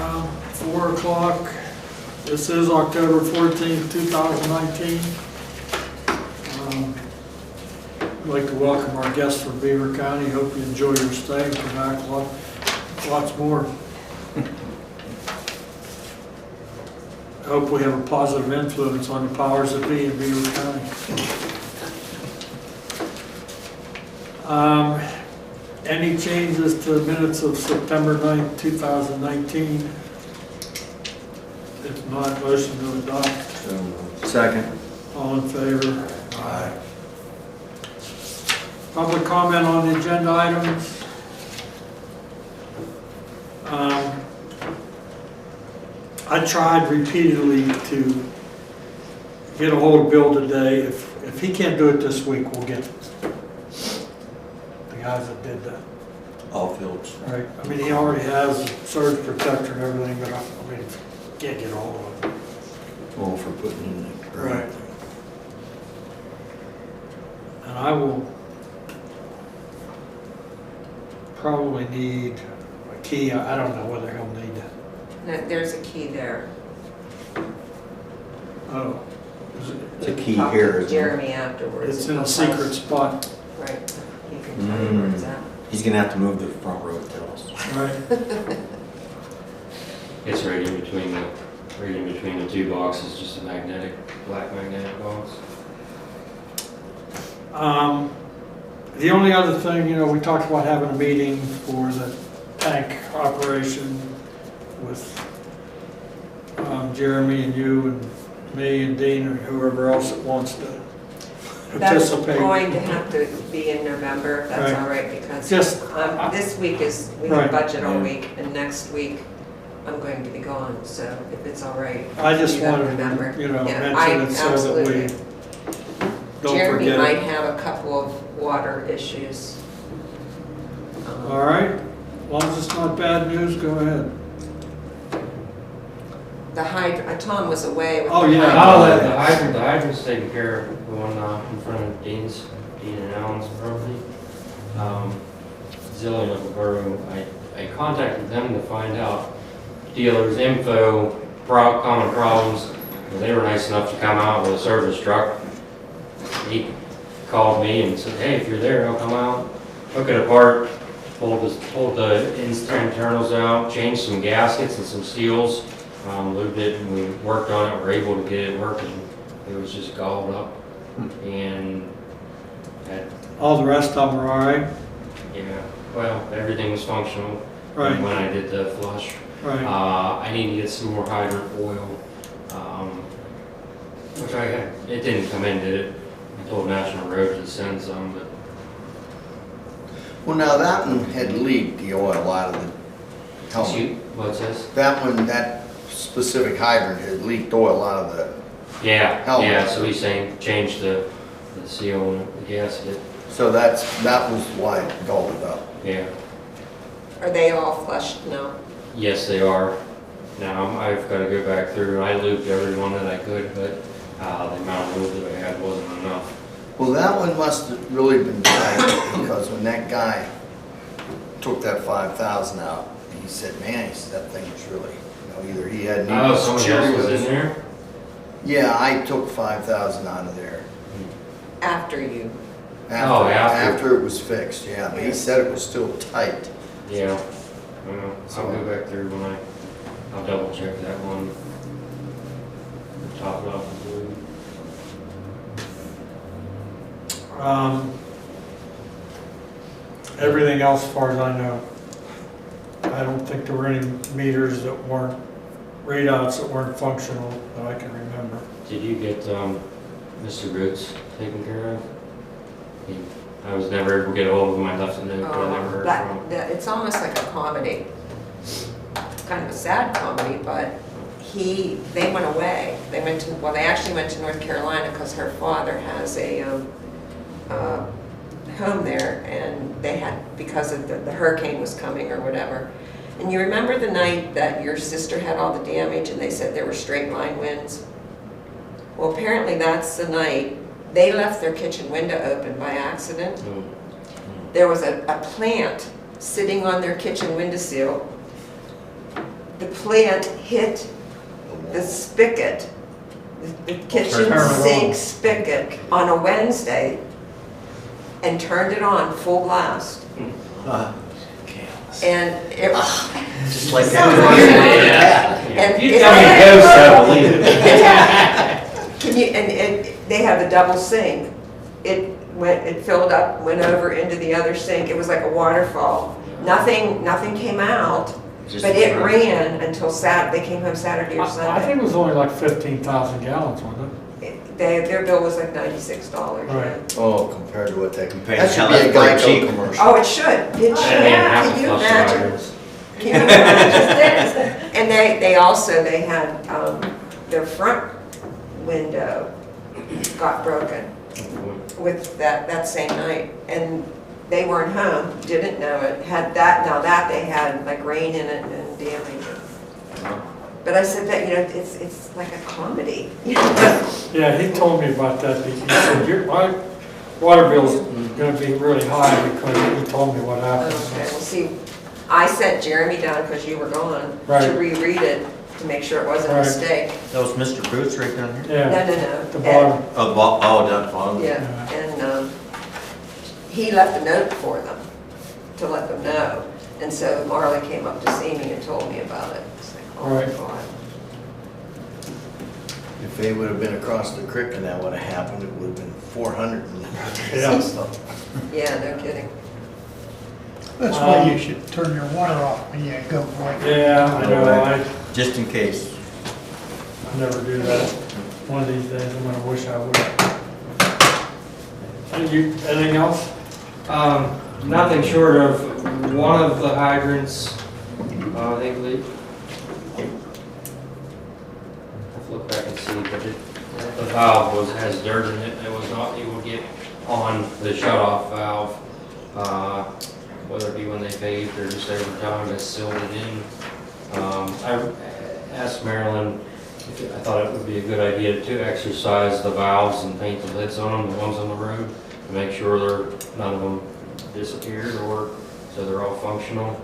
4 o'clock. This is October 14th, 2019. I'd like to welcome our guests from Beaver County. Hope you enjoy your stay and come back lots more. I hope we have a positive influence on the powers that be in Beaver County. Any changes to the minutes of September 9th, 2019? If not, motion to adopt. Second. All in favor? Aye. Public comment on the agenda items. I tried repeatedly to get a hold of Bill today. If he can't do it this week, we'll get the guys that did that. All fields. Right. I mean, he already has a surge protector and everything, but I mean, can't get a hold of him. All for putting in the Right. And I will probably need a key. I don't know whether he'll need it. No, there's a key there. Oh. Is It's a it, key Talk here. to isn't it? Jeremy afterwards. it's in a secret spot. Right. You can tell me where it's at. He's gonna have to move to the front row to tell us. Right. It's right in between the two boxes, just a black magnetic box. The only other thing, we talked about having a meeting for the tank operation with Jeremy and you and me and Dean and whoever else that wants to That's participate. going to have to be in November, if that's Right. all right, because Just, this week we Right. have budget all Yeah. week, and next week I'm going to be gone, so if it's all right. I just you gotta wanted remember. to, Yeah, mention it so that absolutely. we don't Jeremy forget might it. have a couple of water issues. All right, as long as it's not bad news, go ahead. Tom was away with Oh, the yeah. hydrant. The hydrant's taken care of, the one in front of Dean and Alan's property. Zillion of a borough, I contacted them to find out dealers' info, common problems. They were nice enough to come out with a service truck. He called me and said, hey, if you're there, I'll come out, hook it apart, pulled the internals out, changed some gaskets and some seals, lubed it, and we worked on it. We were able to get it working. It was just galled up, and All the rest of them are all right? yeah, well, everything was functional Right, when I did the flush. right. I need to get some more hydrant oil, which I had. It didn't come in, did it? I told National Road to send some, but Well, now that one had leaked the oil out of the helmet. shoot, what's this? That specific hydrant had leaked oil out of the, Yeah, Helmet. yeah. So he's saying change the seal and the gasket. so that was why it galled up. Yeah. Are they all flushed now? Yes, they are. Now I've got to go back through. I looped every one that I could, but the amount of lube that I had wasn't enough. Well, that one must have really been tight, because when that guy took that 5,000 out, he said, man, that thing was really, either he had Oh, somebody else was in there? Yeah, I took 5,000 out of there. After you. After it was fixed, yeah, but he said it was still tight. Yeah. I'll go back through I'll double check that one. Top it off with lube. Everything else, as far as I know, I don't think there were any meters that weren't, readouts that weren't functional that I can remember. Did you get Mr. Roots taken care of? I was never able to get a hold of him. I left a note, but I never heard from him. It's almost like a comedy, kind of a sad comedy, but they went away. They actually went to North Carolina because her father has a home there, and they had, because of the hurricane was coming or whatever. And you remember the night that your sister had all the damage and they said there were straight line winds? Well, apparently that's the night they left their kitchen window open by accident. There was a plant sitting on their kitchen windowsill. The the plant hit the spigot, the kitchen Turn it on. sink spigot on a Wednesday and turned it on full blast. And it was, Just like Yeah. and You it- tell me ghosts, I believe it. can you, and they have a double sink. It filled up, went over into the other sink. It was like a waterfall. Nothing came out, Just but it a- ran until They came home Saturday or I Sunday. think it was only like 15,000 gallons, wasn't Their bill was like $96. Right. Oh, compared to what they, Compared that to should how be a that's pretty Geico cheap. commercial. Oh, it should. It should. I didn't have Can to you flush the imagine? hydrants. Can you imagine? And they had, their front window got broken with that same night. And they weren't home, didn't know it, now that they had like rain in it and damage. But I said that, it's like a comedy. it? Yeah, he told me about that. He said, my water bill's gonna be really high because he told me what happened. Okay, well, see, I sent Jeremy down because you were gone Right. to reread it to make sure it wasn't a Right. mistake. That was Mr. Boots right down here? No, Yeah, no, no. the bottom. Oh, down the bottom? Yeah, and he left a note for them to let them know. And so Marley came up to see me and told me about it. It's like, oh my Right. God. If they would have been across the creek and that would have happened, it would have been 400 and Yeah. stuff. Yeah, no kidding. That's why you should turn your water off when you go away. Yeah, I know, Just in case. I never do that. One of these days, I'm gonna wish I would. Anything else? Nothing short of one of the hydrants, I think leaked. I'll look back and see, but the valve has dirt in it. It was not able to get on the shut-off valve, whether it be when they paved or just over time, it sealed it in. I asked Marilyn if I thought it would be a good idea to exercise the valves and paint the lids on them, the ones on the road, to make sure none of them disappeared, or so they're all functional.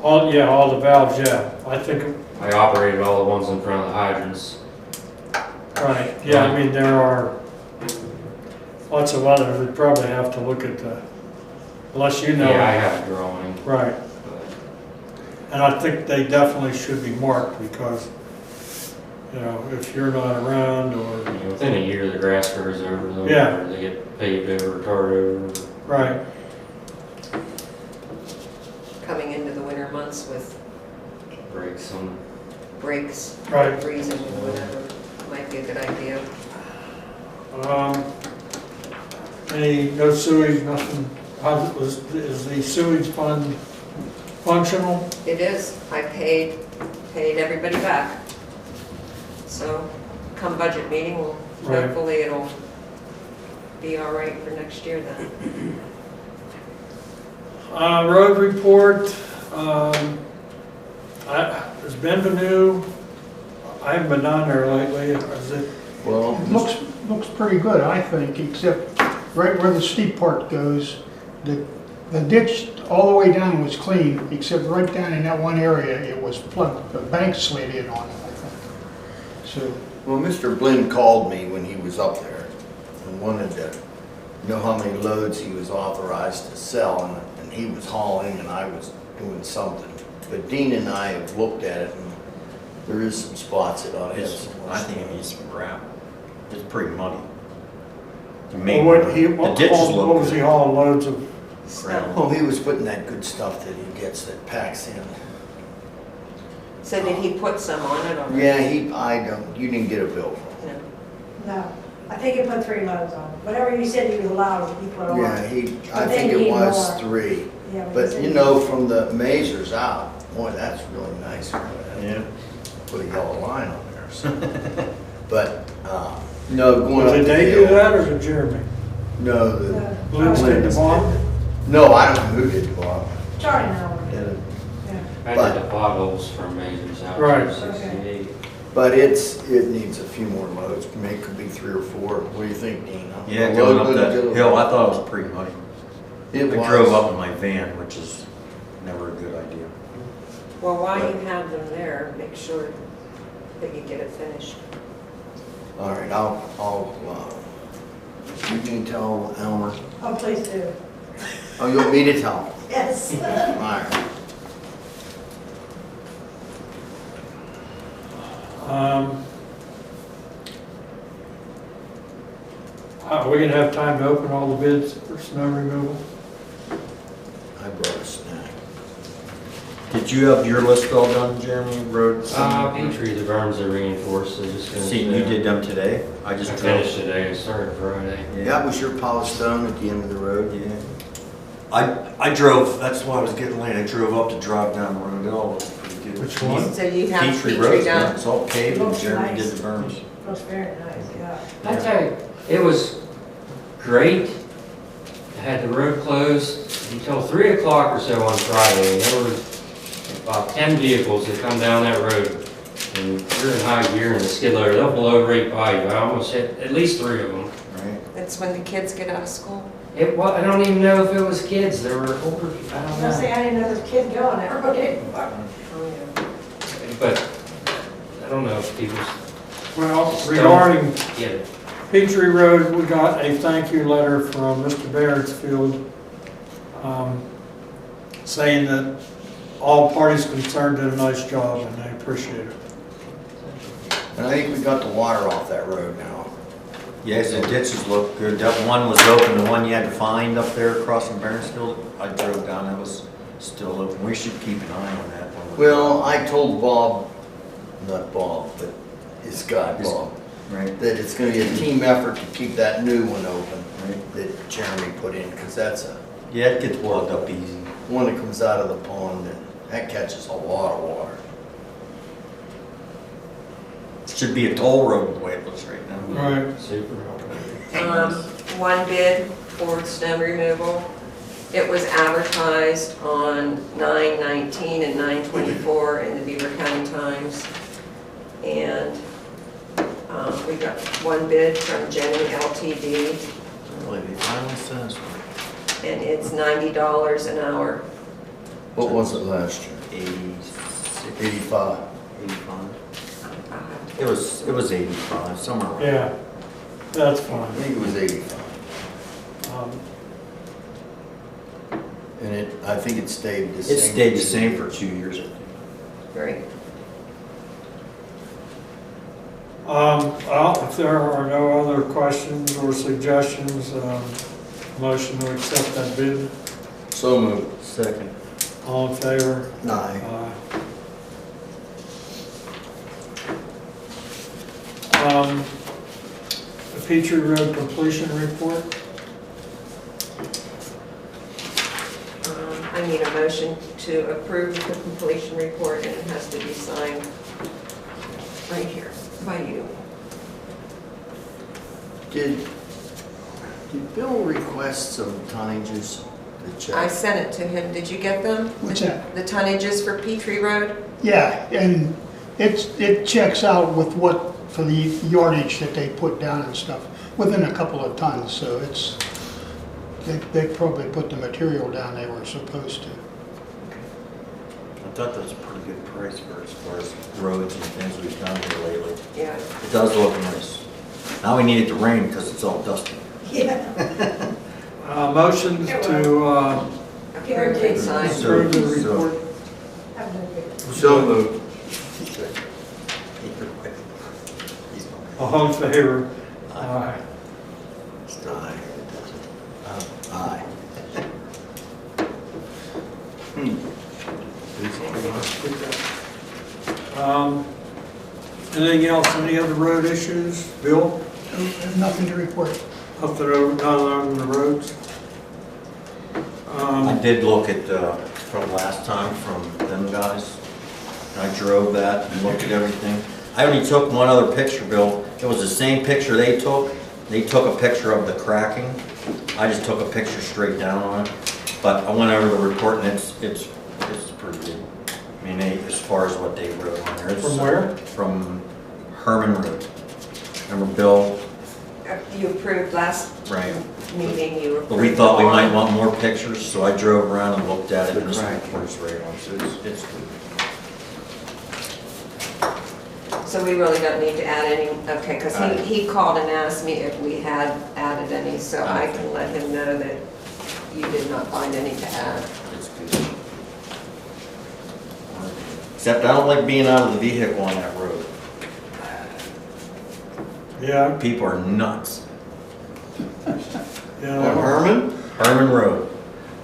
All the valves, yeah. I think, I operated all the ones in front of the hydrants. right, yeah, I mean, there are lots of others. We probably have to look at unless you know. Yeah, I have a drawing. Right, But and I think they definitely should be marked because, if you're not around or, within a year, the grass grows over them. Yeah. Or they get paved over, tarred over. right, Coming into the winter months with Breaks on. breaks, right. freezing or whatever, might be a good idea. No sewage, nothing, is the sewage fund functional? It is, I paid everybody back. So come budget meeting, Right. hopefully it'll be all right for next year then. Road report, is Benvenue, I haven't been down there lately, is it, Well, It looks pretty good, I think, except right where the steep part goes, the ditch all the way down was clean, except right down in that one area, it was plugged, the bank slid in on it, I think. So, well, Mr. Blinn called me when he was up there and wanted to know how many loads he was authorized to sell, and he was hauling and I was doing something. But Dean and I have looked at it, and there is some spots that ought to have some more. I think it needs some gravel. It's pretty muddy. The or main what road. he, The what ditches what was look he good. hauling loads of? So, Oh, he was putting that good stuff that he gets that packs in. so did he put some on it or? Yeah, you didn't get a bill from him. No. No, I think he put 3 loads on. Whatever you said he was allowed, he put on. Yeah, I But think they it need was more. 3. Yeah, he But said you he- know, from the Mazers out, boy, that's really nice. Yeah. Put a yellow line on there, so. But, no, going up the Did they hill. do that or did Jeremy? No, Blitz did the bottom? no, I don't know who did the bottom. Charlie now. Yeah. Yeah. I But- did the potholes from Mazer's out Right. to 68. But it needs a few more loads, maybe it could be 3 or 4. What do you think, Dean? Yeah, A going load up that good to go? hill, I thought it was pretty muddy. It I was. drove up in my van, which is never a good idea. Well, while you have them there, make sure that you get it finished. All right, you can tell Elmer. Oh, please do. Oh, you want me to tell him? Yes. All right. Are we gonna have time to open all the bids for snow removal? I brought a snack. Did you have your list all done, Jeremy, road? Petrie, the berms are reinforced, I just finished. See, you did them today? I I just finished drove. today, I started Friday. That was your polished stone at the end of the road? Yeah. I drove, that's why I was getting late, I drove up to drive down the road, it all looked pretty good. Which one? So you have Petrie Petrie Road, yeah, done. it's all paved and Looks Jeremy nice. did the berms. Looks very nice, yeah. I tell you, it was great. I had the road closed until 3 o'clock or so on Friday, and there was about 10 vehicles that come down that road. And you're in high gear in the skid loader, they'll blow right by you. I almost hit at least 3 of them. Right. That's when the kids get out of school. Well, I don't even know if it was kids, there were older, I I don't was gonna say, know. I didn't know this kid going there, okay? Oh, yeah. But I don't know if people Well, regarding get it. Petrie Road, we got a thank you letter from Mr. Bearsfield saying that all parties concerned did a nice job and they appreciate it. And I think we got the water off that road now. Yes, the ditches look good. That one was open, the one you had to find up there across from Barnesfield, I drove down, that was still open. We should keep an eye on that one. Well, I told Bob, not Bob, but his guy, Bob, Right, that it's gonna be a team effort to keep that new one open right. that Jeremy put in, because that's a Yeah, it gets plugged up easy. one that comes out of the pond, and that catches a lot of water. Should be a toll road the way it looks right now. Right. Super. One bid for snow removal. It was advertised on 9/19 and 9/24 in the Beaver County Times. And we got one bid from Jenny LTD, Really, they finally sent us one. and it's $90 an hour. What was it last year? 86, 85. 85. It was 85, somewhere around. Yeah, that's I fine. think it was 85. And I think it stayed the same. It stayed the same for 2 years, I think. Great. Well, if there are no other questions or suggestions, motion to accept that bid. So moved. Second. All in favor? Aye. The Petrie Road completion report. I need a motion to approve the completion report, and it has to be signed right here by you. Did Bill request some tonnages to I check? sent it to him. Did you get them? What's that? The tonnages for Petrie Road? Yeah, and it checks out with what, for the yardage that they put down and stuff, within a couple of tons, so it's, they probably put the material down they were supposed to. I thought that was a pretty good price for as far as roads and things we've done here lately. Yeah. It does look nice. Now we need it to rain because it's all dusty. Yeah. Motion to Approve and sign. approve the report. Have a good day. So moved. All in favor? Aye. Aye. Aye. Anything else, any other road issues? Bill, Nothing to report. up the road, not on the roads? I did look at, from last time from them guys. I drove that and looked at everything. I only took one other picture, Bill. It was the same picture they took. They took a picture of the cracking. I just took a picture straight down on it. But I went over the report and it's pretty good. I mean, as far as what they wrote on there. It's- From where? From Herman Road. Remember Bill? You approved last Right. meeting, you approved. But we thought we might on- want more pictures, so I drove around and looked at it, and this The crack. report's right on, so it's good. So we really don't need to add any, okay, because he called and asked me if we had added any, so I can let him know that you did not find any to add. It's good. Except I don't like being out of the vehicle on that road. Yeah, People are nuts. yeah. On Herman? Herman Road.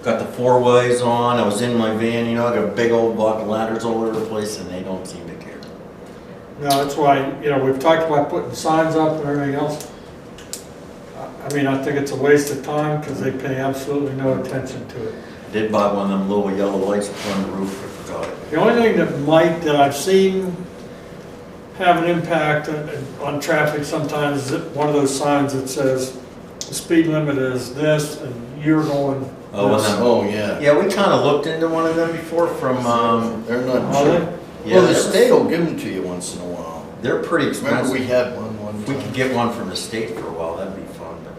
Got the four ways on, I was in my van, you know, I got a big old block of ladders all over the place and they don't seem to care. No, that's why, you know, we've talked about putting signs up and everything else. I mean, I think it's a waste of time because they pay absolutely no attention to it. I did buy one of them little yellow lights on the roof, I forgot it. The only thing that I've seen have an impact on traffic sometimes is one of those signs that says the speed limit is this and you're going Oh, one of this. them. Oh, yeah. Yeah, we kinda looked into one of them before from, They're not Are they? cheap. yeah, Well, the they're- state will give them to you once in a while. they're pretty Remember, expensive. we had one If we time. could get one from the state for a while, that'd be fun, but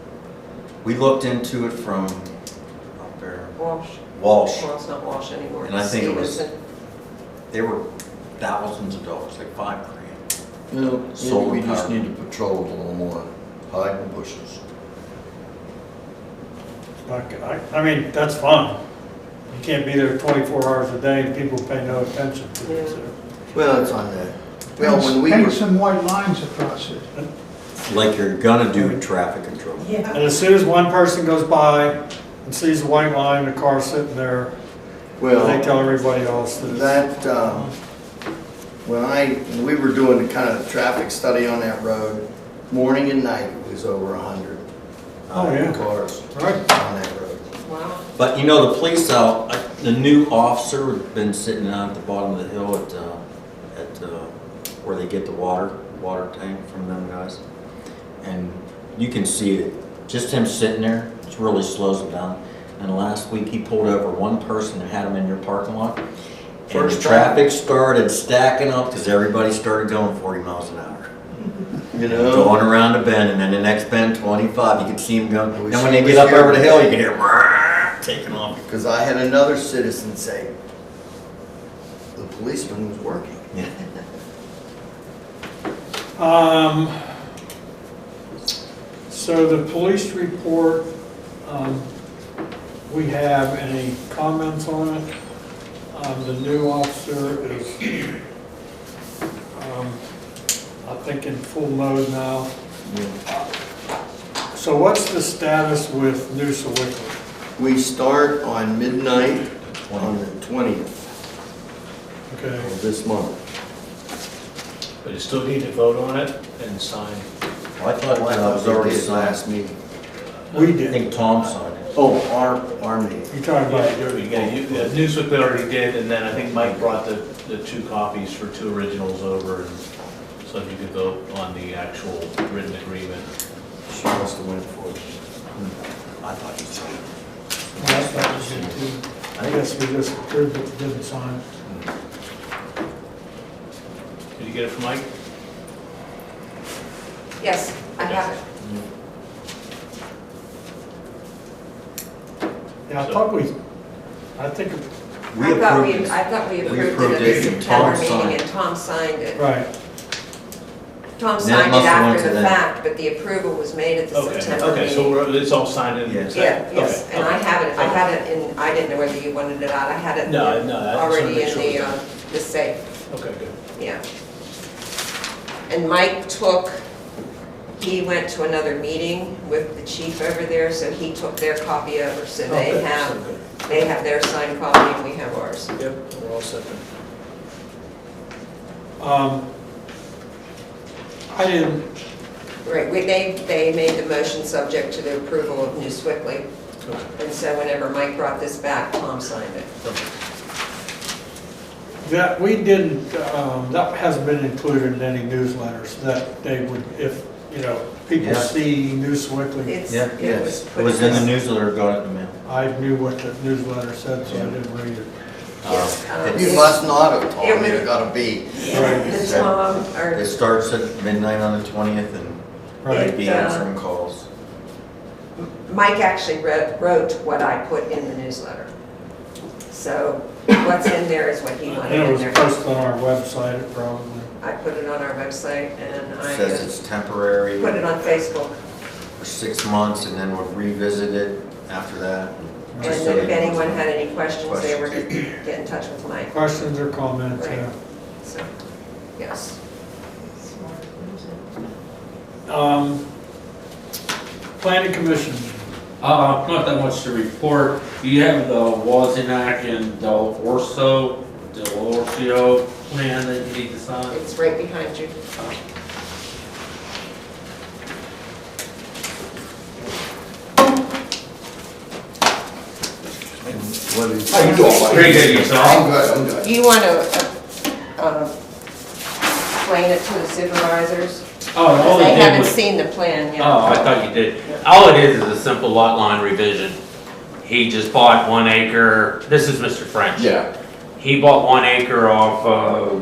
we looked into it from up there, Walsh, Walsh. well, it's not Walsh anymore. And I think it was- Stevenson. They were thousands of dollars, like $5,000. You know, Solar maybe we just power. need to patrol it a little more, hide in the bushes. I mean, that's fine. You can't be there 24 hours a day and people pay no attention to it. so. Well, it's on the, well, when we Paint were, some white lines across it. Like you're gonna do traffic control. Yeah. And as soon as one person goes by and sees a white line, the car sitting there, they well, tell everybody else that it's. that, when we were doing the kind of traffic study on that road, morning and night, it was over 100 Oh, yeah. cars Right. on that road. Wow. But you know, the police out, the new officer had been sitting out at the bottom of the hill at where they get the water tank from them guys. And you can see it, just him sitting there, it really slows them down. And last week he pulled over one person and had him in your parking lot. And the First time. traffic started stacking up because everybody started going 40 miles an hour. You know? Going around the bend, and then the next bend, 25, you could see them going. I And wish when he they was get up here. over the hill, you can hear "Brrrr," taking off. Because I had another citizen say, the policeman was working. Yeah. So the police report, we have any comments on it? The new officer is, I think in full mode now. So what's the status with New Sewickley? We start on midnight on the 20th Okay, of this month. But you still need to vote on it and sign. Well, I thought that was already Did signed. last meeting. we I did. think Tom signed it. Oh, our meeting. You talking about, Newsweek already did, and then I think Mike brought the two copies for two originals over, and so you could vote on the actual written agreement. She must have went for it. I thought you signed it. I thought we did too. I guess we just approved it, didn't sign. Did you get it from Mike? Yes, I have it. Yeah, I thought I think, We I thought approved it. I thought we We approved approved it it, at the and Tom September signed meeting it. and Tom signed it. right, Tom That signed it must have went after to the them. fact, but the approval was made at the September Okay, so meeting. it's all signed in? Yes. Yeah, yes, Okay, and I okay. have it, and I didn't know whether you wanted it out, I had it No, no, I just wanted to already make in sure it was the safe, Okay, good. yeah. And Mike he went to another meeting with the chief over there, so he took their copy over, so Okay, so they have their signed copy and we have ours. good. Yep, we're all set then. I didn't, Right, they made the motion subject to the approval of New Swickley, Okay. and so whenever Mike brought this back, Tom signed it. that, we didn't, that hasn't been included in any newsletters, that they would, if, you know, people Yeah. see New Sewickley. It's, Yeah, it was It put was in the this- newsletter, got it in the mail. I knew what the newsletter said, so I didn't read it. Yes, You it- must not have told it me, was- it gotta be. The Tom, or It starts at midnight on the 20th and Right, they'd be answering calls. Mike actually wrote what I put in the newsletter. So what's in there is what he And wanted it in was there. posted on our website, it probably. I put it on our website and It I says it's temporary put it on Facebook. for 6 months and then we'll revisit it after that. And Just so then if they know. anyone had any questions, they were to get in touch with Mike. Questions or comments, Right. yeah. So, yes. Planning commission, Not that much to report. You have the Wozniak and Del Orso plan that you need to sign. It's right behind you. What is? How you doing, Mike? Pretty good, yourself? I'm good, I'm good. Do you want to explain it to the supervisors? Oh, all They they did haven't was, seen the plan yet. oh, I thought you did. All it is a simple lot line revision. He just bought 1 acre, this is Mr. French. Yeah, He bought 1 acre off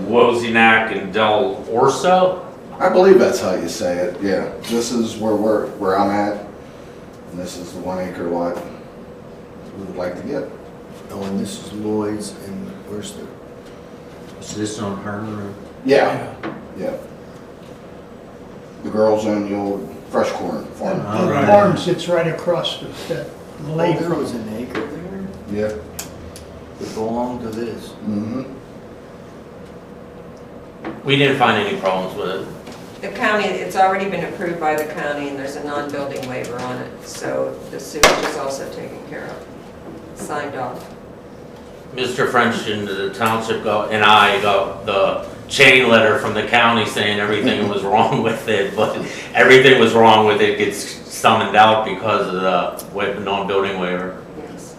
Wozniak and Del Orso. I believe that's how you say it, yeah. This is where I'm at, and this is the 1 acre lot we would like to get. Oh, and this is Lloyd's and where's the? Is this on Herman Road? Yeah, yeah. The girls own the old fresh corn farm. All The right. farm sits right across that lake. There was an acre there Yeah. that belonged to this. Mm-hmm. We didn't find any problems with it. The county, it's already been approved by the county and there's a non-building waiver on it. So the sewage is also taken care of, signed off. Mr. French and the township and I got the chain letter from the county saying everything was wrong with it, but everything was wrong with it gets summoned out because of the non-building waiver. Yes.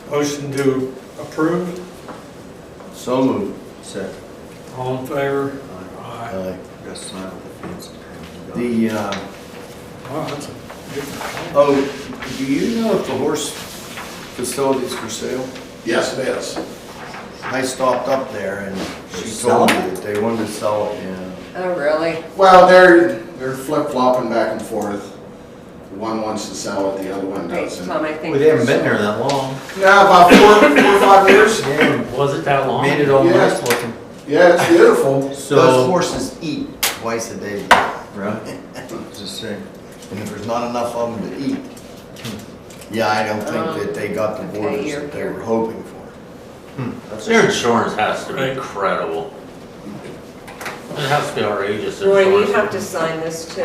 motion to approve, So moved. Second. all in favor? Aye. Got signed with the fancy pen. The, Wow, that's a different plan. oh, do you know if the horse facility's for sale? Yes, it is. I stopped up there and she Sell told me it? that they wanted to sell it, yeah. Oh, really? Well, they're flip-flopping back and forth. One wants to sell it, the other one Wait, doesn't. Tom, I think. We haven't been there that long. Yeah, about 4 or 5 years. Yeah, Was it that long? made it all Yeah. nice looking. Yeah, it's beautiful. Those So, horses eat twice a day. right? Just saying. And if there's not enough of them to eat, yeah, I don't think that they got the Okay, borders you're- that they were hoping for. Their insurance has to be Right. incredible. It has to be outrageous. their Roy, you insurance. have to sign this too.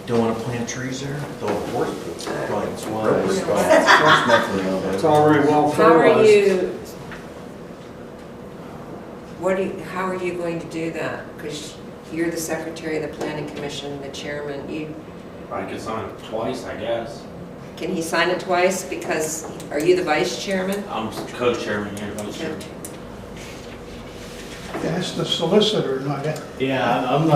Don't wanna plant trees there? The horse poop. Probably it's There's wild. nothing of It's it. already well How are fertilized. you, how are you going to do that? Because you're the secretary of the planning commission, the chairman, I could sign it twice, I guess. can he sign it twice? Because, are you the vice chairman? I'm co-chairman here, vice chairman. That's the solicitor, not that. Yeah, I'm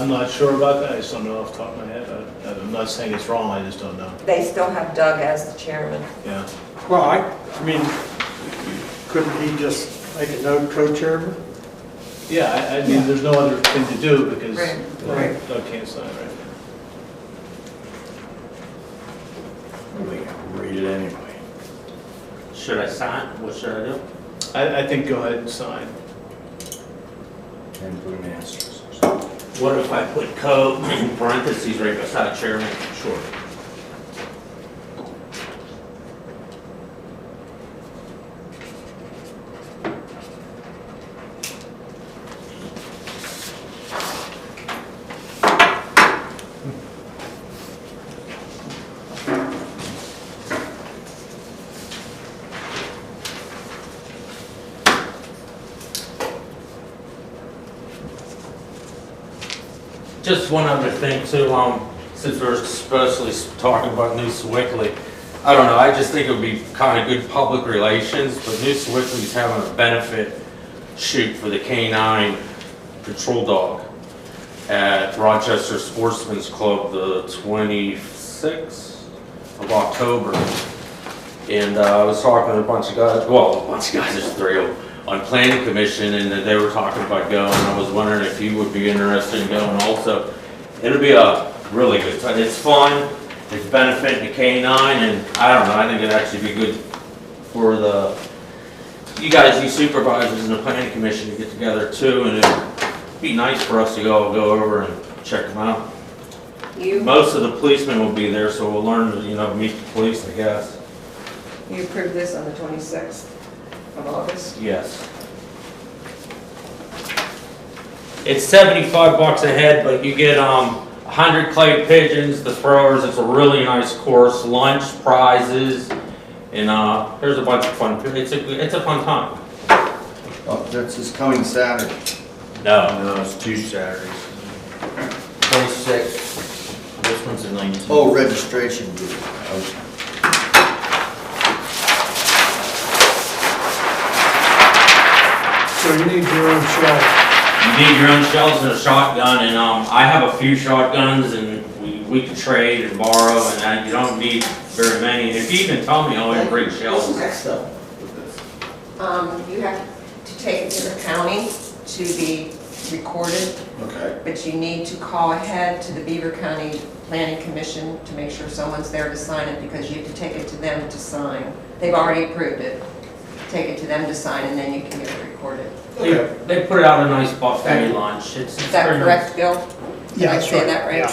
not sure about that, I just don't know off the top of my head. I'm not saying it's wrong, I just don't know, They still have Doug as the chairman. yeah. Well, I mean, couldn't he just make a note co-chairman? Yeah, I mean, there's no other thing to do because Right, right. Doug can't sign, right? We can read it anyway. Should I sign? What should I do? I think go ahead and sign. And put an asterisk. What if I put co in parentheses right beside chairman? Sure. Just one other thing too, since we're especially talking about New Sewickley, I don't know, I just think it would be kind of good public relations, but New Sewickley's having a benefit shoot for the K-9 patrol dog at Rochester Sportsman's Club the 26th of October. And I was talking to a bunch of guys, there's 3 of them, on planning commission, and they were talking about going. I was wondering if you would be interested in going also. It'll be a really good. It's fun, it's benefiting the canine, and I don't know, I think it'd actually be good for you guys, you supervisors and the planning commission to get together too, and it'd be nice for us to go over and check them out. Most of the policemen will be there, so we'll learn to, meet the police, I guess. You approved this on the 26th of August? Yes. It's $75 a head, but you get 100 clay pigeons, the throwers. It's a really nice course, lunch, prizes, and there's a bunch of fun. It's a fun time. Oh, that's this coming Saturday. No, it's 2 Saturdays. 26. This one's the 19th. Oh, registration booth. So you need your own shells. You need your own shells and a shotgun, and I have a few shotguns, and we can trade and borrow, and you don't need very many. And if you even tell me, I'll bring shells. You have to take it to the county to be recorded, Okay. but you need to call ahead to the Beaver County Planning Commission to make sure someone's there to sign it, because you have to take it to them to sign. They've already approved it. Take it to them to sign, and then you can get it recorded. They put out a nice buffet lunch. It's Is that very correct, Bill? Did Yeah, I that's say right. that right? Yeah.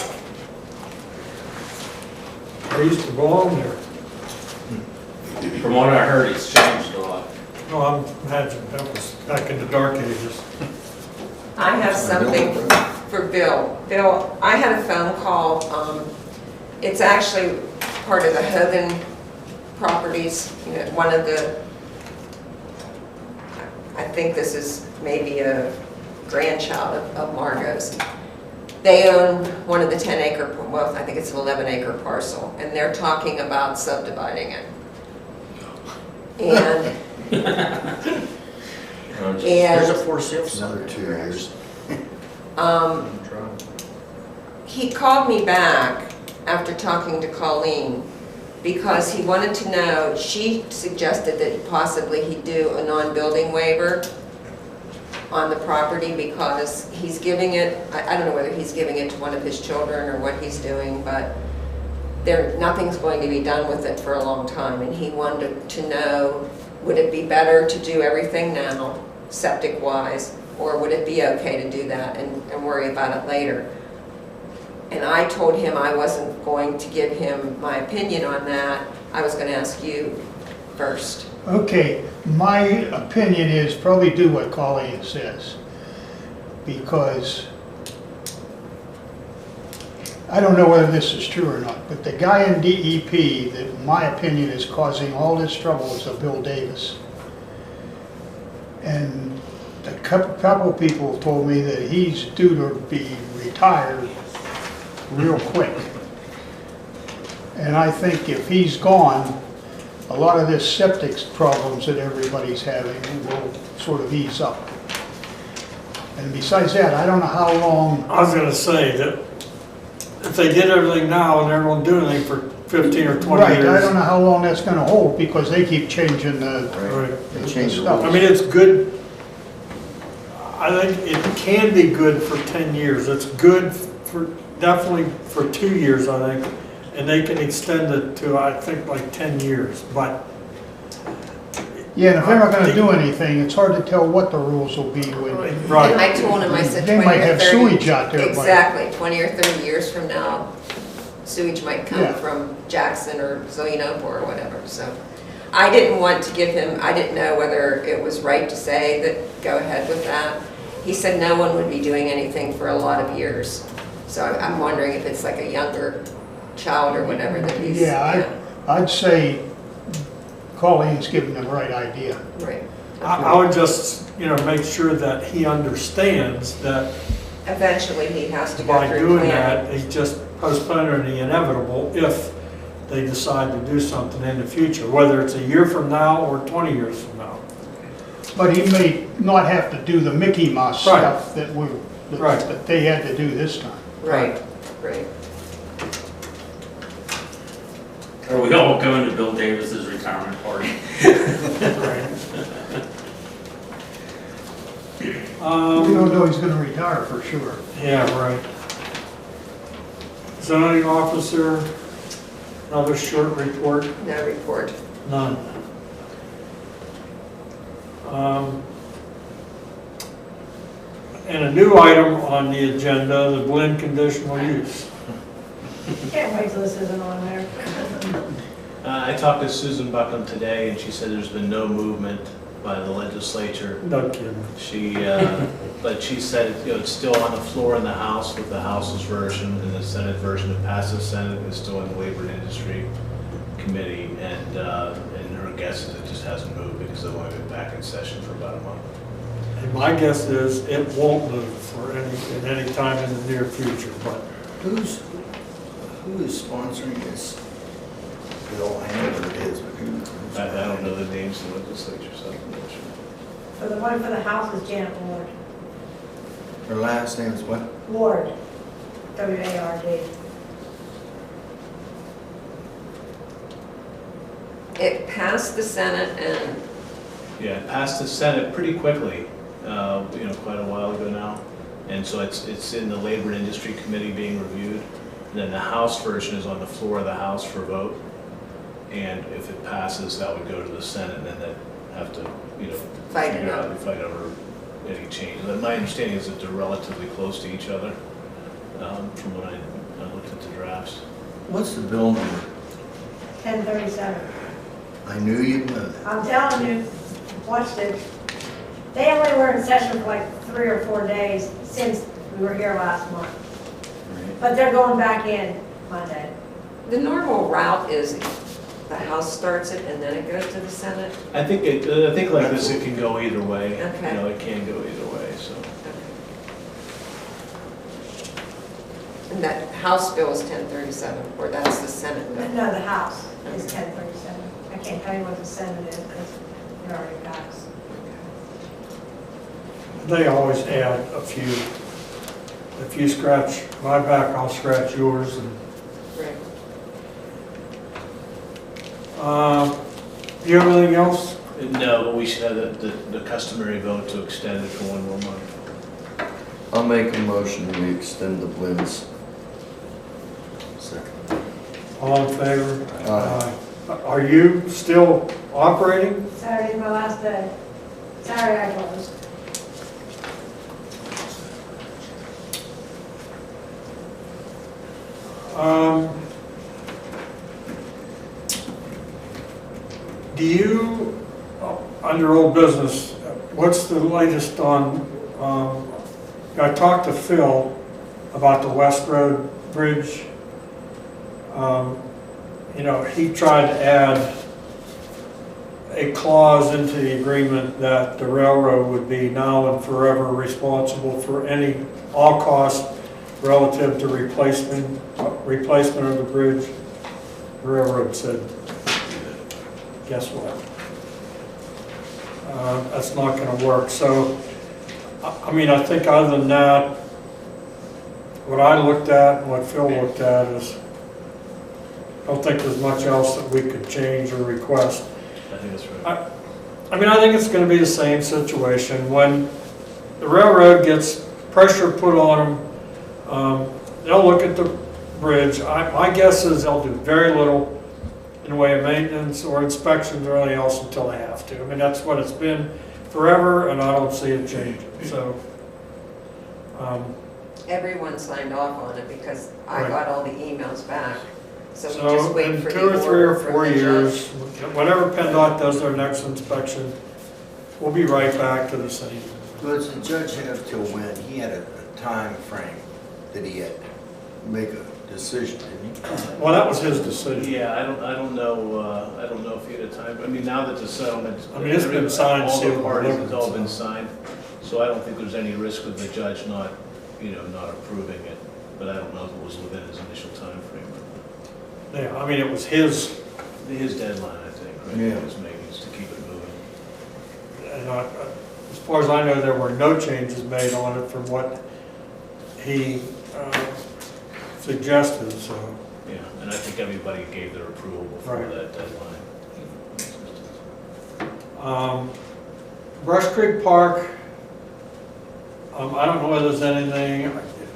I used to belong there. nice. From what I heard, it's changed a lot. No, I'm imagining that was back in the dark ages. I have something for Bill. Bill, I had a phone call. It's actually part of the Hogan properties, one of the, I think this is maybe a grandchild of Margot's. They own one of the 10-acre, well, I think it's an 11-acre parcel, and they're talking about subdividing it. And There's a 4 sale. Another 2 years. he called me back after talking to Colleen, because he wanted to know, she suggested that possibly he do a non-building waiver on the property, because he's giving it, I don't know whether he's giving it to one of his children or what he's doing, but nothing's going to be done with it for a long time, and he wanted to know, would it be better to do everything now, septic-wise, or would it be okay to do that and worry about it later? And I told him I wasn't going to give him my opinion on that. I was going to ask you first. Okay, my opinion is probably do what Colleen says, because I don't know whether this is true or not, but the guy in DEP that, in my opinion, is causing all this trouble is a Bill Davis. And a couple of people told me that he's due to be retired real quick. And I think if he's gone, a lot of this septic problems that everybody's having will sort of ease up. And besides that, I don't know how long. I was gonna say that if they did everything now and they're gonna do anything for 15 or 20 Right, years. I don't know how long that's gonna hold, because they keep changing the Right. They change the stuff. I mean, it's good, I think it can be good for 10 years. It's good for, definitely for 2 years, I think. And they can extend it to, I think, like 10 years, but. Yeah, and if they're not gonna do anything, it's hard to tell what the rules will be when. And Right. I told him, I said They 20 might or have 30. sewage out there by- Exactly, 20 or 30 years from now, sewage might come Yeah. from Jackson or Zeleenople or whatever, so. I didn't want to give him, I didn't know whether it was right to say that, go ahead with that. He said no one would be doing anything for a lot of years. So I'm wondering if it's like a younger child or whatever that he's. Yeah, I'd say Colleen's giving the right idea. Right. I would just, make sure that he understands that Eventually he has to go by through doing planning. that, he's just postponing the inevitable if they decide to do something in the future, whether it's a year from now or 20 years from now. But he may not have to do the Mickey Mouse Right. stuff Right. that they had to do this time. Right, right. Are we all going to Bill Davis's retirement party? We don't know he's gonna retire for sure. Yeah, right. Zoning officer, another short report, No report. none. And a new item on the agenda, the blend conditional use. Can't wait till this isn't on there. I talked to Susan Buckham today, and she said there's been no movement by the legislature. No kidding. But she said, it's still on the floor in the House with the House's version, and the Senate version that passed the Senate is still in the Labor and Industry Committee, and her guess is it just hasn't moved because they've only been back in session for about a month. And my guess is it won't move for any time in the near future, but Who is sponsoring this bill? I know what it is, but who's I don't know the names of the legislature, so I'm not sure. For the one for the house is Janet Ward. Her last name is what? Ward, W-A-R-D. It passed the Senate and Yeah, it passed the Senate pretty quickly, quite a while ago now. And so it's in the Labor and Industry Committee being reviewed. And then the House version is on the floor of the House for vote. And if it passes, that would go to the Senate, and then they'd have to, Fight it figure out. fight over any changes. And my understanding is that they're relatively close to each other, from when I looked at the drafts. What's the bill number? 1037. I knew you'd know that. I'm telling you, watched it. They only were in session for like 3 or 4 days since we were here last month. But they're going back in Monday. the normal route is the House starts it and then it goes to the Senate. I think like this, it can go either way. Okay. It can go either way, so. And that House bill is 1037, or that's the Senate bill? No, the House is 1037. I can't tell you what the Senate is because it already passed. They always add a few. If you scratch my back, I'll scratch yours. And, Right. do you have anything else? No, but we should have the customary vote to extend it for 1 more month. I'll make a motion, we extend the blends. Second. All in favor? Aye. Are you still operating? Saturday's my last day. Saturday I closed. Do you, under old business, what's the latest on, I talked to Phil about the West Road Bridge. He tried to add a clause into the agreement that the railroad would be now and forever responsible for all costs relative to replacement of the bridge. The railroad said, guess what? That's not going to work. So, I think other than that, what I looked at and what Phil looked at is, I don't think there's much else that we could change or request. I think that's right. I think it's going to be the same situation. When the railroad gets pressure put on them, they'll look at the bridge. My guess is they'll do very little in the way of maintenance or inspections or anything else until they have to. That's what it's been forever, and I don't see it changing. So, Everyone signed off on it because I Right. got all the emails back. So we just so wait in for 2 or the 3 order or from 4 the years, judge. whenever PennDOT does their next inspection, we'll be right back to the same. Does the judge have till when? He had a time frame that he had to make a decision, didn't he? Well, that was his decision. Yeah, I don't know if he had a time, now that the settlement. It's been signed, All the sealed, parties, it's delivered, all so. been signed, so I don't think there's any risk of the judge not approving it, but I don't know if it was within his initial time frame. Yeah, it was his, His deadline, I think, right? Yeah. He was making, is to keep it moving. and as far as I know, there were no changes made on it from what he suggested, so. Yeah, and I think everybody gave their approval before Right. that deadline. Brush Creek Park, I don't know whether there's anything,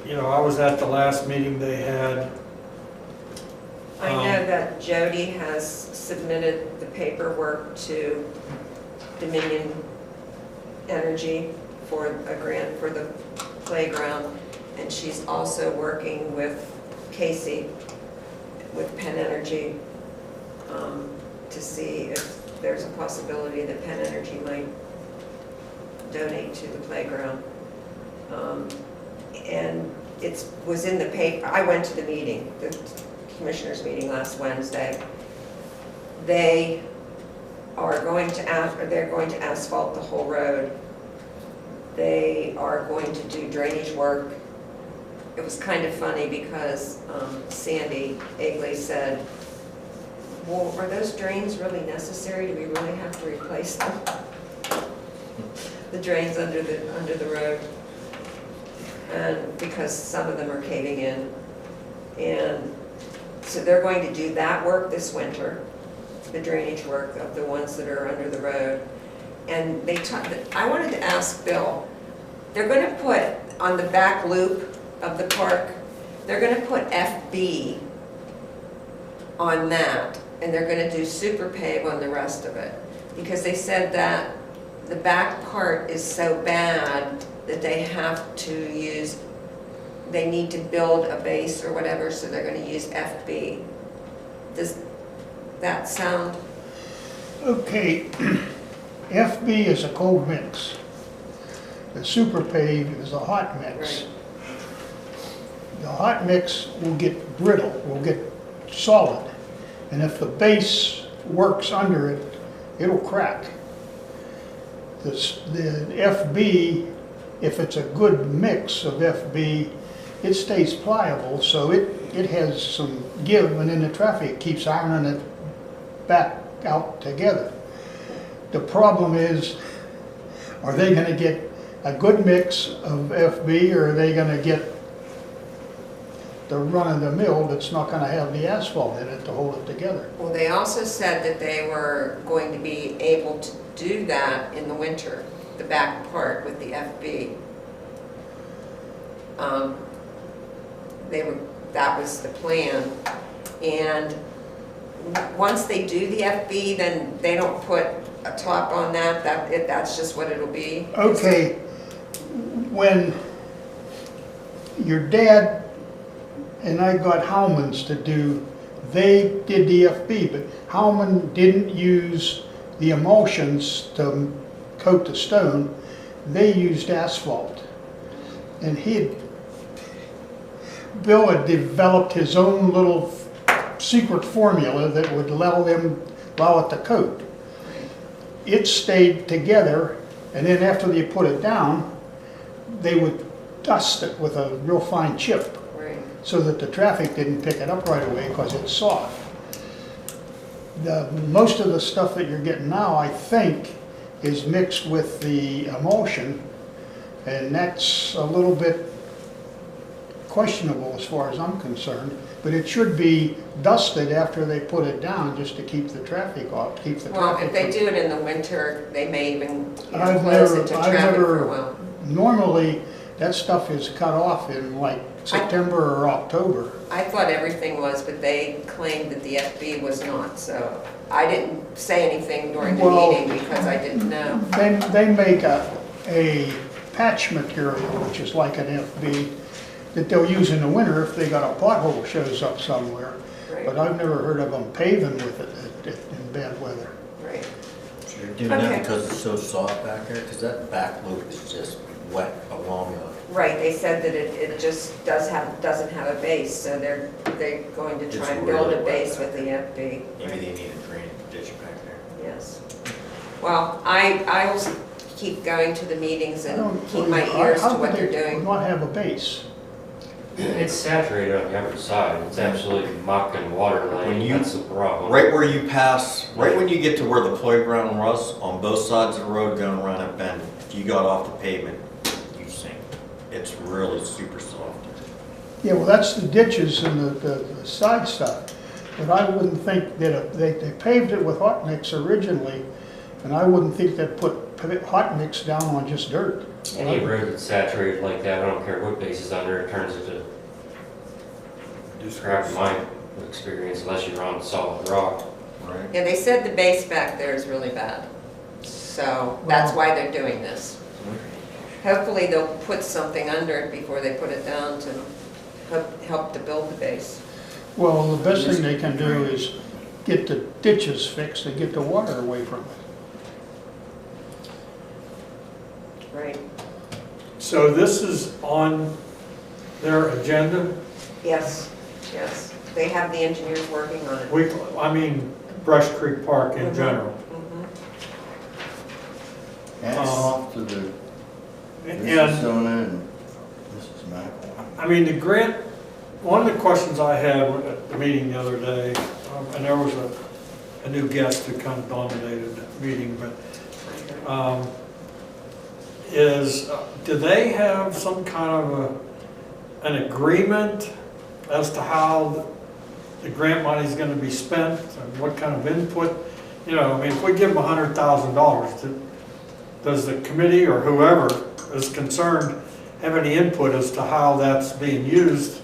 I was at the last meeting they had I know that Jody has submitted the paperwork to Dominion Energy for a grant for the playground, and she's also working with Casey with Penn Energy to see if there's a possibility that Penn Energy might donate to the playground. And it was in the paper. I went to the meeting, the commissioners meeting last Wednesday. They are going to they're going to asphalt the whole road. They are going to do drainage work. It was kind of funny because Sandy Egley said, well, are those drains really necessary? Do we really have to replace them? The drains under the road. And because some of them are caving in. And so they're going to do that work this winter, the drainage work of the ones that are under the road. And I wanted to ask Bill, they're going to put on the back loop of the park, they're going to put FB on that, and they're going to do super pave on the rest of it. Because they said that the back part is so bad that they have to use, they need to build a base or whatever, so they're going to use FB. Does that sound? Okay, FB is a cold mix. The super pave is a hot mix. Right. The hot mix will get brittle, will get solid. And if the base works under it, it'll crack. The FB, if it's a good mix of FB, it stays pliable, so it has some give, and then the traffic keeps ironing it back out together. The problem is, are they going to get a good mix of FB, or are they going to get the run-of-the-mill that's not going to have the asphalt in it to hold it together? Well, they also said that they were going to be able to do that in the winter, the back part with the FB. That was the plan. And once they do the FB, then they don't put a top on that, that's just what it'll be? Okay, when your dad and I got Howman's to do, they did the FB, but Howman didn't use the emulsions to coat the stone. They used asphalt. And Bill had developed his own little secret formula that would allow it to coat. It stayed together, and then after they put it down, they would dust it with a real fine chip, Right. so that the traffic didn't pick it up right away because it's soft. Most of the stuff that you're getting now, I think, is mixed with the emulsion, and that's a little bit questionable as far as I'm concerned, but it should be dusted after they put it down just to keep the traffic off, keep the Well, traffic. if they do it in the winter, they may even I've close never- it to I've traffic for never- a while. Normally, that stuff is cut off in like September or October. I thought everything was, but they claimed that the FB was not, so I didn't say anything during the Well- meeting because I didn't know. They make a patch material, which is like an FB, that they'll use in the winter if they got a pothole shows up somewhere. But Right, I've never heard of them paving with it in bad weather. right. So you're doing Okay. that because it's so soft back there? Because that back loop is just wet along Right, they said that it just doesn't have a base, so they're going to It's try and build a really base wet with the FB. maybe they need a drain ditch back there. Yes. Well, I will keep going to the meetings I and don't- keep my ears to how what could they're they doing. not have a base? It's saturated on the upper side. It's absolutely muck and water When line. you- That's the problem. Right where you pass, right when you get to where the playground was, on both sides of the road going around that bend, if you got off the pavement, you sink. It's really super soft. Yeah, well, that's the ditches and the side stuff. But I wouldn't think that they paved it with hot mix originally, and I wouldn't think they'd put hot mix down on just dirt. Any road that's saturated like that, I don't care what base is under, it turns into crap in experience unless you're on solid rock. Right. Yeah, they said the base back there is really bad. So that's why they're doing this. Hopefully they'll put something under it before they put it down to help to build the base. Well, the best thing they can do is get the ditches fixed and get the water away from it. Right. So this is on their agenda? Yes, yes. They have the engineers working on it. I mean, Brush Creek Park in general. Mhm. Hats off to the And, Mrs. Zona and Mrs. McElwain. I mean, the grant, one of the questions I had at the meeting the other day, and there was a new guest who kind of dominated the meeting, but do they have some kind of an agreement as to how the grant money is going to be spent and what kind of input? You know, I mean, if we give them $100,000, does the committee or whoever is concerned have any input as to how that's being used,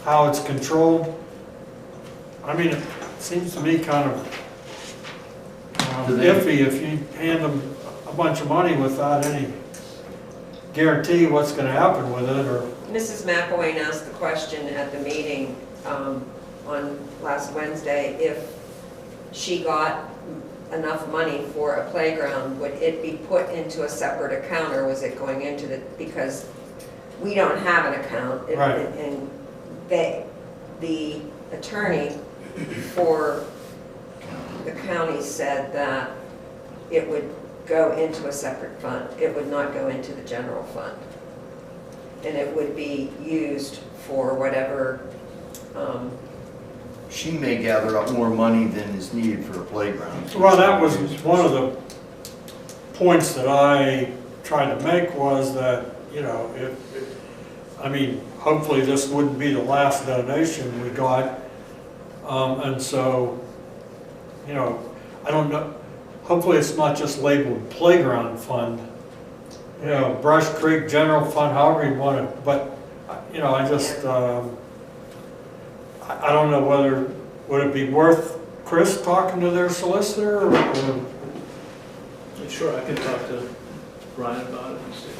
how it's controlled? I mean, it seems to me kind of iffy if you hand them a bunch of money without any guarantee what's going to happen with it, or... Mrs. McElwain asked the question at the meeting on last Wednesday, if she got enough money for a playground, would it be put into a separate account, or was it going into the, because we don't have an account. Right. And the attorney for the county said that it would go into a separate fund. It would not go into the general fund. And it would be used for whatever. She may gather up more money than is needed for a playground. Well, that was one of the points that I tried to make, was that, you know, I mean, hopefully this wouldn't be the last donation we got. And so, you know, I don't know, hopefully it's not just labeled playground fund. You know, Brush Creek General Fund, however you want it, but, you know, I just, I don't know whether, would it be worth Chris talking to their solicitor, or? Sure, I can talk to Brian about it and see,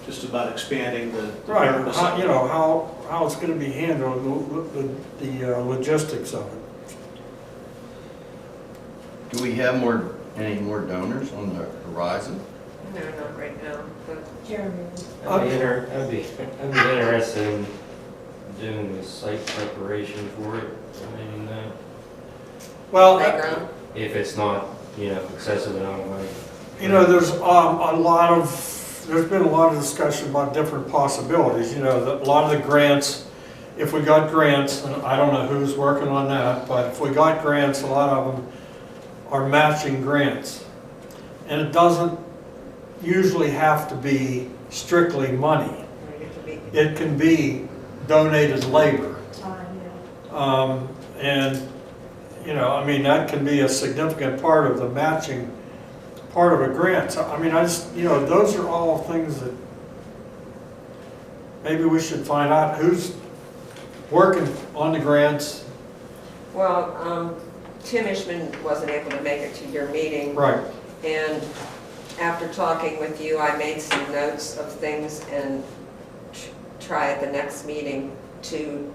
just about expanding the Right, purpose. how, you know, how it's gonna be handled, the logistics of it. Do we have any more donors on the horizon? No, not right now, but Jeremy. I'd be interested in doing the site preparation for it. I mean, Well, playground. if it's not, you know, excessive amount of money. you know, there's been a lot of discussion about different possibilities, you know, a lot of the grants, if we got grants, and I don't know who's working on that, but if we got grants, a lot of them are matching grants. And it doesn't usually have to be strictly money. It can be donated labor. And, you know, I mean, that can be a significant part of the matching part of a grant. So, I mean, I just, you know, those are all things that maybe we should find out who's working on the grants. Well, Tim Ishman wasn't able to make it to your meeting. Right. And after talking with you, I made some notes of things and try at the next meeting to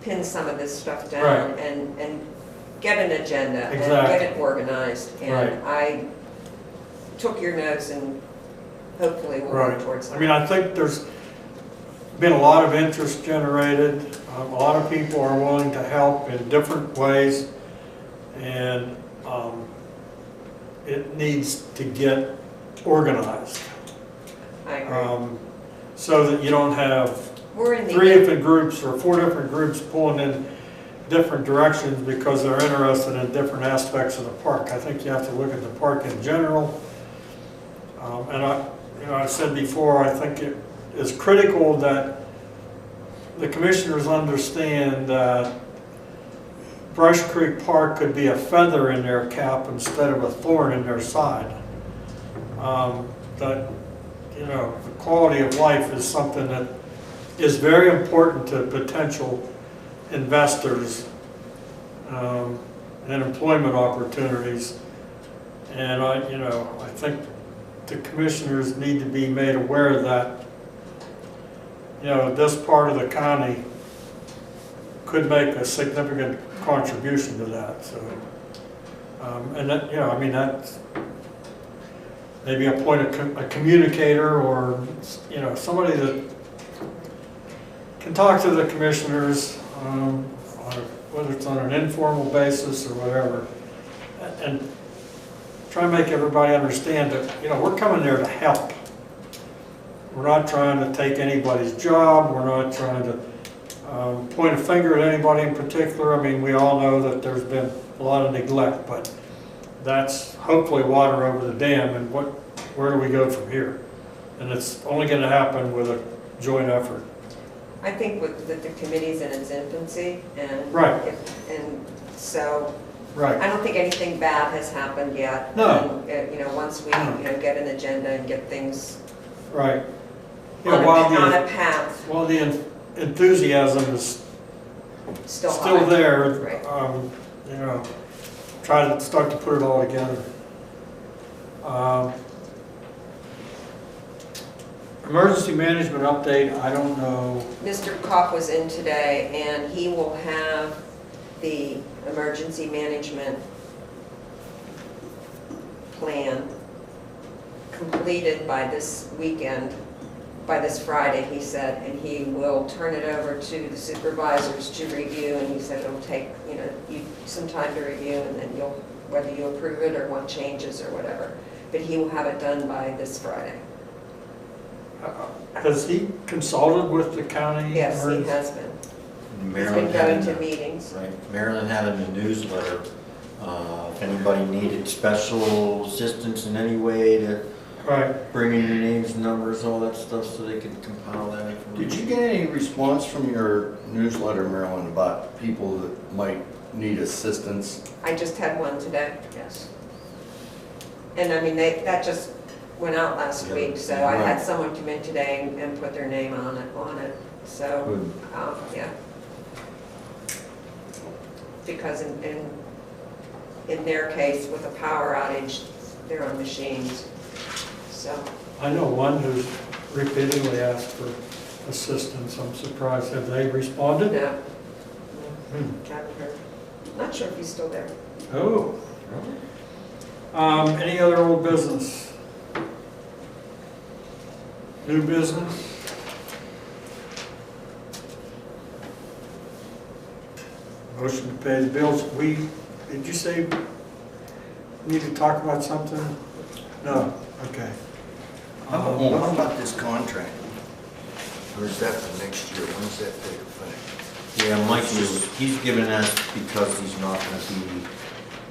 pin some of this stuff down Right. and get an agenda and Exactly. get it organized. And I took your notes and hopefully we'll work towards that. I mean, I think there's been a lot of interest generated. A lot of people are willing to help in different ways. And it needs to get organized. I agree. So that you don't have We're in the 3 different groups or 4 different groups pulling in different directions because they're interested in different aspects of the park. I think you have to look at the park in general. And I said before, I think it is critical that the commissioners understand that Brush Creek Park could be a feather in their cap instead of a thorn in their side. That, you know, the quality of life is something that is very important to potential investors and employment opportunities. And I think the commissioners need to be made aware that, this part of the county could make a significant contribution to that, so. And that, that's maybe appoint a communicator or, somebody that can talk to the commissioners, whether it's on an informal basis or whatever, and try and make everybody understand that, we're coming there to help. We're not trying to take anybody's job. We're not trying to point a finger at anybody in particular. I mean, we all know that there's been a lot of neglect, but that's hopefully water over the dam, and where do we go from here? And it's only going to happen with a joint effort. I think that the committee's in its infancy, and Right. And so Right. I don't think anything bad has happened yet. No. And, once we get an agenda and get things Right. on a path, While the enthusiasm is still still high. there, Right. try to start to put it all together. Emergency management update, I don't know. Mr. Koch was in today, and he will have the emergency management plan completed by this weekend, by this Friday, he said, and he will turn it over to the supervisors to review, and he said it'll take, some time to review, and then whether you approve it or want changes or whatever. But he will have it done by this Friday. Has he consulted with the county? Yes, he has been. He's Maryland been going having to meetings. Right, Maryland having a newsletter, if anybody needed special assistance in any way to Right. bring in your names, numbers, all that stuff, so they could compile that information. Did you get any response from your newsletter, Marilyn, about people that might need assistance? I just had one today, yes. And I mean, that just went out last Yeah. week, so I had Right. someone come in today and put their name on it, so, Good. yeah. Because in their case, with a power outage, they're on machines, so. I know one who's repeatedly asked for assistance. I'm surprised. Have they responded? No. Hmm. Haven't heard. Not sure if he's still there. Oh. Any other old business? New business? Motion to pay the bills. Did you say we need to talk about something? No, okay. How about this contract? Or is that for next year? When does that take effect? Yeah, Mike he's giving us because he's not gonna be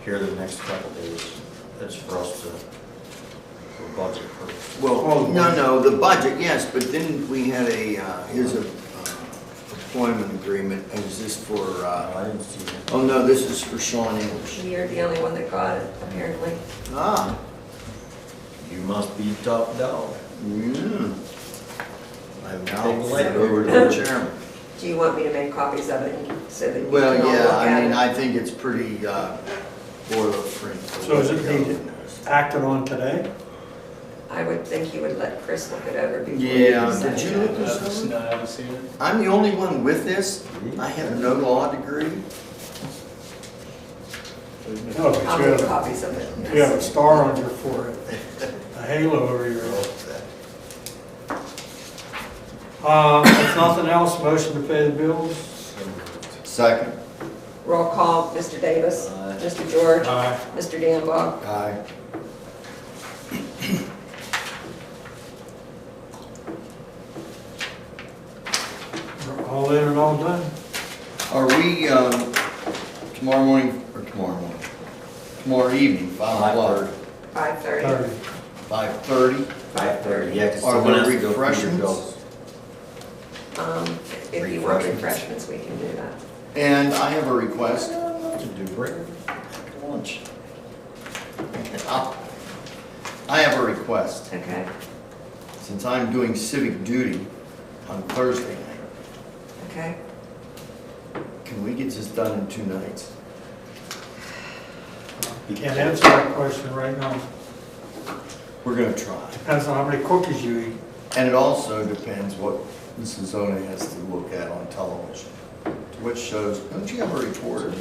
here the next couple days. That's for us to, for budget purposes. Well, no, the budget, yes, but then we had here's a employment agreement. Is this for, I didn't see it. oh no, this is for Sean English. You're the only one that got it, apparently. Ah, You must be top dog. yeah. I've now Take a sent look. it over to the chairman. Do you want me to make copies of it so that you can all Well, look yeah, I at mean, it? I think it's pretty boilerplate. So is it needed? Acted on today? I would think you would let Chris look it over before. Yeah, send did it you out. look this over? No, I haven't seen it. I'm the only one with this. I have no law degree. No, but I'll you make have, copies of it. you have a star on your forehead, a halo over your head. If nothing else, motion to pay the bills? Second. Roll call, Mr. Davis, Aye. Mr. George, Aye. Mr. Danbach. Aye. We're all in and all done. Are we, tomorrow evening, 5 o'clock, 5:30. 30. 5:30? 5:30, yeah, 'cause Are someone there has to go through your refreshments? bills. If you want Refreshments. refreshments, we can do that. And I have a request. To do break, lunch. I have a request. Okay, Since I'm doing civic duty on Thursday night, okay. can we get this done in 2 nights? Can't answer that question right now. We're gonna try. Depends on how many cookies you eat. And it also depends what Mrs. Zone has to look at on television, which shows, don't you have a reporter?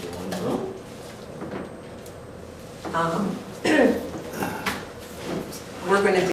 We're gonna